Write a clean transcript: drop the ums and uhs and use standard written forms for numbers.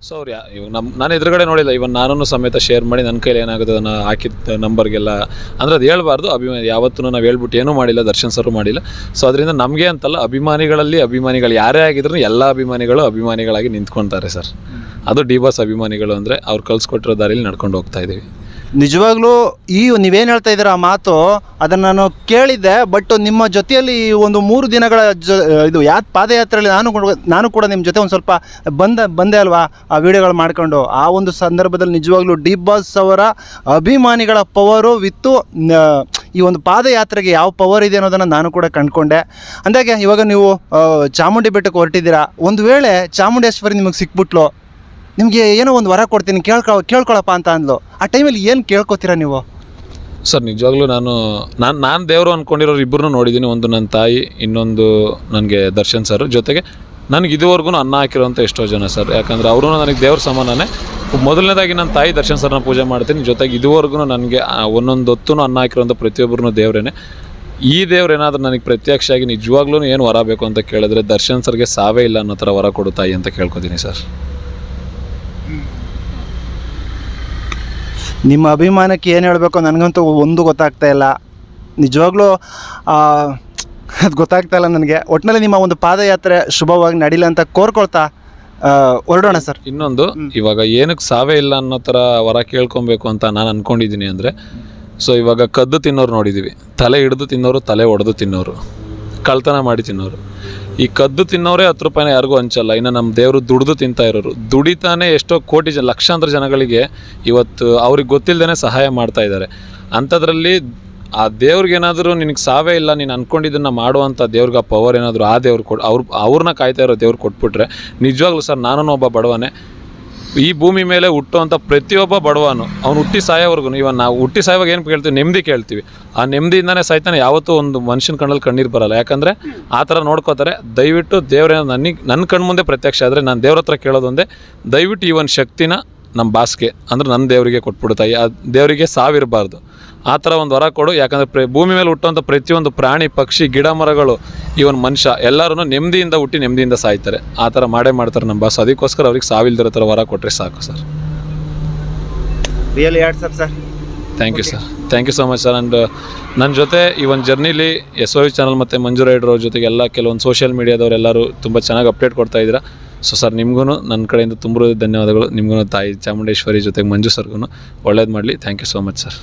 So ಅವ್ರು ಇವಾಗ ನಾನು ಎದುರುಗಡೆ ನೋಡಿಲ್ಲ, ಇವನ್ ನಾನು ಸಮೇತ ಶೇರ್ ಮಾಡಿ ನನ್ನ ಕೈಲಿ ಏನಾಗುತ್ತೆ ಅದನ್ನು ಹಾಕಿದ ನಂಬರ್ಗೆಲ್ಲ, ಅಂದರೆ ಅದು ಹೇಳ್ಬಾರ್ದು. ಯಾವತ್ತೂ ನಾವು ಹೇಳ್ಬಿಟ್ಟು ಏನೂ ಮಾಡಿಲ್ಲ, ದರ್ಶನ್ ಸರ್ ಮಾಡಿಲ್ಲ. ಸೊ ಅದರಿಂದ ನಮಗೆ ಅಂತಲ್ಲ, ಅಭಿಮಾನಿಗಳು ಯಾರೇ ಆಗಿದ್ರು ಎಲ್ಲ ಅಭಿಮಾನಿಗಳು ಅಭಿಮಾನಿಗಳಾಗಿ ನಿಂತ್ಕೊಳ್ತಾರೆ ಸರ್. ಅದು ಡಿ ಬಾಸ್ ಅಭಿಮಾನಿಗಳು ಅಂದರೆ ಅವ್ರು ಕಳ್ಸಿಕೊಟ್ಟಿರೋ ದಾರಿಯಲ್ಲಿ ನಡ್ಕೊಂಡು ಹೋಗ್ತಾ ಇದ್ದೀವಿ. ನಿಜವಾಗ್ಲೂ ನೀವೇನು ಹೇಳ್ತಾ ಇದ್ದೀರ ಆ ಮಾತು ಅದನ್ನು ನಾನು ಕೇಳಿದ್ದೆ. ಬಟ್ ನಿಮ್ಮ ಜೊತೆಯಲ್ಲಿ ಒಂದು 3 ದಿನಗಳ ಇದು ಪಾದಯಾತ್ರೆಯಲ್ಲಿ ನಾನು ಕೂಡ ನಿಮ್ಮ ಜೊತೆ ಒಂದು ಸ್ವಲ್ಪ ಬಂದೆ ಅಲ್ವಾ, ಆ ವಿಡಿಯೋಗಳು ಮಾಡ್ಕೊಂಡು. ಆ ಒಂದು ಸಂದರ್ಭದಲ್ಲಿ ನಿಜವಾಗ್ಲೂ ಡಿ ಬಾಸ್ ಅವರ ಅಭಿಮಾನಿಗಳ ಪವರು ವಿತ್ತು ಈ ಒಂದು ಪಾದಯಾತ್ರೆಗೆ ಯಾವ ಪವರ್ ಇದೆ ಅನ್ನೋದನ್ನು ನಾನು ಕೂಡ ಕಂಡುಕೊಂಡೆ. ಅಂದಾಗೆ ಇವಾಗ ನೀವು ಚಾಮುಂಡಿ ಬೆಟ್ಟಕ್ಕೆ ಹೊರಟಿದ್ದೀರಾ. ಒಂದು ವೇಳೆ ಚಾಮುಂಡೇಶ್ವರಿ ನಿಮಗೆ ಸಿಕ್ಬಿಟ್ಲು, ನಿಮಗೆ ಏನೋ ಒಂದು ವರ ಕೊಡ್ತೀನಿ ಕೇಳ್ಕೊಳಪ್ಪ ಅಂತ ಅಂದ್ಲು, ಆ ಟೈಮಲ್ಲಿ ಏನು ಕೇಳ್ಕೊತೀರಾ ನೀವು? ಸರ್ ನಿಜವಾಗ್ಲೂ ನಾನು ದೇವರು ಅಂದ್ಕೊಂಡಿರೋರು ಇಬ್ಬರನ್ನೂ ನೋಡಿದ್ದೀನಿ. ಒಂದು ನನ್ನ ತಾಯಿ, ಇನ್ನೊಂದು ನನಗೆ ದರ್ಶನ್ ಸರ್. ಜೊತೆಗೆ ನನಗೆ ಇದುವರೆಗೂ ಅನ್ನ ಹಾಕಿರೋಂಥ ಎಷ್ಟೋ ಜನ ಸರ್. ಯಾಕಂದರೆ ಅವರು ನನಗೆ ದೇವ್ರ ಸಮಾನನೇ. ಮೊದಲನೇದಾಗಿ ನನ್ನ ತಾಯಿ ದರ್ಶನ್ ಸರ್ನ ಪೂಜೆ ಮಾಡ್ತೀನಿ. ಜೊತೆಗೆ ಇದುವರೆಗೂ ನನಗೆ ಒಂದೊಂದು ಹೊತ್ತೂ ಅನ್ನ ಹಾಕಿರೋಂಥ ಪ್ರತಿಯೊಬ್ಬರೂ ದೇವರೇನೆ. ಈ ದೇವ್ರು ಏನಾದರೂ ನನಗೆ ಪ್ರತ್ಯಕ್ಷ ಆಗಿ ನಿಜವಾಗ್ಲೂ ಏನು ವರ ಬೇಕು ಅಂತ ಕೇಳಿದ್ರೆ ದರ್ಶನ್ ಸರ್ಗೆ ಸಾವೇ ಇಲ್ಲ ಅನ್ನೋ ಥರ ವರ ಕೊಡು ತಾಯಿ ಅಂತ ಕೇಳ್ಕೊತೀನಿ ಸರ್. ನಿಮ್ಮ ಅಭಿಮಾನಕ್ಕೆ ಏನು ಹೇಳಬೇಕು ನನಗಂತೂ ಒಂದು ಗೊತ್ತಾಗ್ತಾ ಇಲ್ಲ. ನಿಜವಾಗ್ಲೂ ಅದು ಗೊತ್ತಾಗ್ತಾ ಇಲ್ಲ ನನಗೆ. ಒಟ್ಟಿನಲ್ಲಿ ನಿಮ್ಮ ಒಂದು ಪಾದಯಾತ್ರೆ ಶುಭವಾಗಿ ನಡೀಲಿ ಅಂತ ಕೋರ್ಕೊಳ್ತಾ ಹೊರಡೋಣ ಸರ್. ಇನ್ನೊಂದು, ಇವಾಗ ಏನಕ್ಕೆ ಸಾವೇ ಇಲ್ಲ ಅನ್ನೋ ಥರ ವರ ಕೇಳ್ಕೊಬೇಕು ಅಂತ ನಾನು ಅಂದ್ಕೊಂಡಿದ್ದೀನಿ ಅಂದರೆ, ಸೊ ಇವಾಗ ಕದ್ದು ತಿನ್ನೋರು ನೋಡಿದ್ದೀವಿ, ತಲೆ ಹಿಡಿದು ತಿನ್ನೋರು, ತಲೆ ಒಡೆದು ತಿನ್ನೋರು, ಕಳ್ತನ ಮಾಡಿ ತಿನ್ನೋರು. ಈ ಕದ್ದು ತಿನ್ನೋರೇ 10 ರೂಪಾಯಿನ ಯಾರಿಗೂ ಹಂಚಲ್ಲ. ಇನ್ನು ನಮ್ಮ ದೇವರು ದುಡಿದು ತಿಂತಾ ಇರೋರು, ದುಡಿತಾನೆ ಎಷ್ಟೋ ಕೋಟಿ ಲಕ್ಷಾಂತರ ಜನಗಳಿಗೆ ಇವತ್ತು ಅವ್ರಿಗೆ ಗೊತ್ತಿಲ್ಲದೇ ಸಹಾಯ ಮಾಡ್ತಾ ಇದ್ದಾರೆ. ಅಂಥದ್ರಲ್ಲಿ ಆ ದೇವ್ರಿಗೇನಾದರೂ ನಿನಗೆ ಸಾವೇ ಇಲ್ಲ, ನೀನು ಅಂದ್ಕೊಂಡಿದ್ದನ್ನು ಮಾಡುವಂಥ ದೇವ್ರಿಗೆ ಆ ಪವರ್ ಏನಾದರೂ ಆ ದೇವ್ರು ಅವ್ರನ್ನ ಕಾಯ್ತಾ ಇರೋ ದೇವ್ರು ಕೊಟ್ಬಿಟ್ರೆ ನಿಜವಾಗ್ಲೂ ಸರ್, ನಾನು ಒಬ್ಬ ಬಡವನೇ. ಈ ಭೂಮಿ ಮೇಲೆ ಹುಟ್ಟುವಂಥ ಪ್ರತಿಯೊಬ್ಬ ಬಡವನು ಅವ್ನು ಹುಟ್ಟಿ ಸಾಯೋವರೆಗೂ, ಇವನ್ ನಾವು ಹುಟ್ಟಿ ಸಾಯುವಾಗ ಏನು ಕೇಳ್ತೀವಿ? ನೆಮ್ಮದಿ ಕೇಳ್ತೀವಿ. ಆ ನೆಮ್ಮದಿಯಿಂದನೇ ಸಾಯ್ತಾನೆ. ಯಾವತ್ತೂ ಒಂದು ಮನುಷ್ಯನ ಕಣ್ಣಲ್ಲಿ ಕಣ್ಣೀರು ಬರಲ್ಲ. ಯಾಕಂದರೆ ಆ ಥರ ನೋಡ್ಕೋತಾರೆ. ದಯವಿಟ್ಟು ದೇವ್ರೇನೋ ನನ್ನ ಕಣ್ಣು ಮುಂದೆ ಪ್ರತ್ಯಕ್ಷ ಆದರೆ ನಾನು ದೇವ್ರ ಹತ್ರ ಕೇಳೋದೊಂದೇ, ದಯವಿಟ್ಟು ಈ ಒಂದು ಶಕ್ತಿನ ನಮ್ಮ ಬಾಸ್ಗೆ ಅಂದರೆ ನನ್ನ ದೇವರಿಗೆ ಕೊಟ್ಬಿಡ್ತಾಯಿ. ಆ ದೇವರಿಗೆ ಸಾವಿರಬಾರ್ದು. ಆ ಥರ ಒಂದು ವರ ಕೊಡು. ಯಾಕಂದರೆ ಭೂಮಿ ಮೇಲೆ ಹುಟ್ಟುವಂಥ ಪ್ರತಿಯೊಂದು ಪ್ರಾಣಿ, ಪಕ್ಷಿ, ಗಿಡ ಮರಗಳು, ಇವನ್ ಮನುಷ್ಯ ಎಲ್ಲರೂ ನೆಮ್ಮದಿಯಿಂದ ಹುಟ್ಟಿ ನೆಮ್ಮದಿಯಿಂದ ಸಾಯ್ತಾರೆ. ಆ ಥರ ಮಾಡ್ತಾರೆ ನಮ್ಮ ಬಾಸ್. ಅದಕ್ಕೋಸ್ಕರ ಅವ್ರಿಗೆ ಸಾವಿಲ್ದಿರೋ ಥರ ವರ ಕೊಟ್ಟರೆ ಸಾಕು sir. Really hats up sir. Thank you sir. Thank you so much sir. And ನನ್ನ ಜೊತೆ ಈ ಒಂದು ಜರ್ನಿಲಿ SOV ಚಾನಲ್ ಮತ್ತು ಮಂಜು ರೈಡ್ರ್ ಅವ್ರ ಜೊತೆಗೆ ಕೆಲವೊಂದು ಸೋಷಿಯಲ್ ಮೀಡಿಯಾದವರೆಲ್ಲರೂ ತುಂಬ ಚೆನ್ನಾಗಿ ಅಪ್ಡೇಟ್ ಕೊಡ್ತಾ ಇದ್ದೀರಾ. ಸೊ ಸರ್, ನಿಮಗೂ ನನ್ನ ಕಡೆಯಿಂದ ತುಂಬ ಧನ್ಯವಾದಗಳು. ನಿಮಗೂ ತಾಯಿ ಚಾಮುಂಡೇಶ್ವರಿ ಜೊತೆಗೆ ಮಂಜು ಸರ್ಗೂ ಒಳ್ಳೇದು ಮಾಡಲಿ. Thank you so much sir.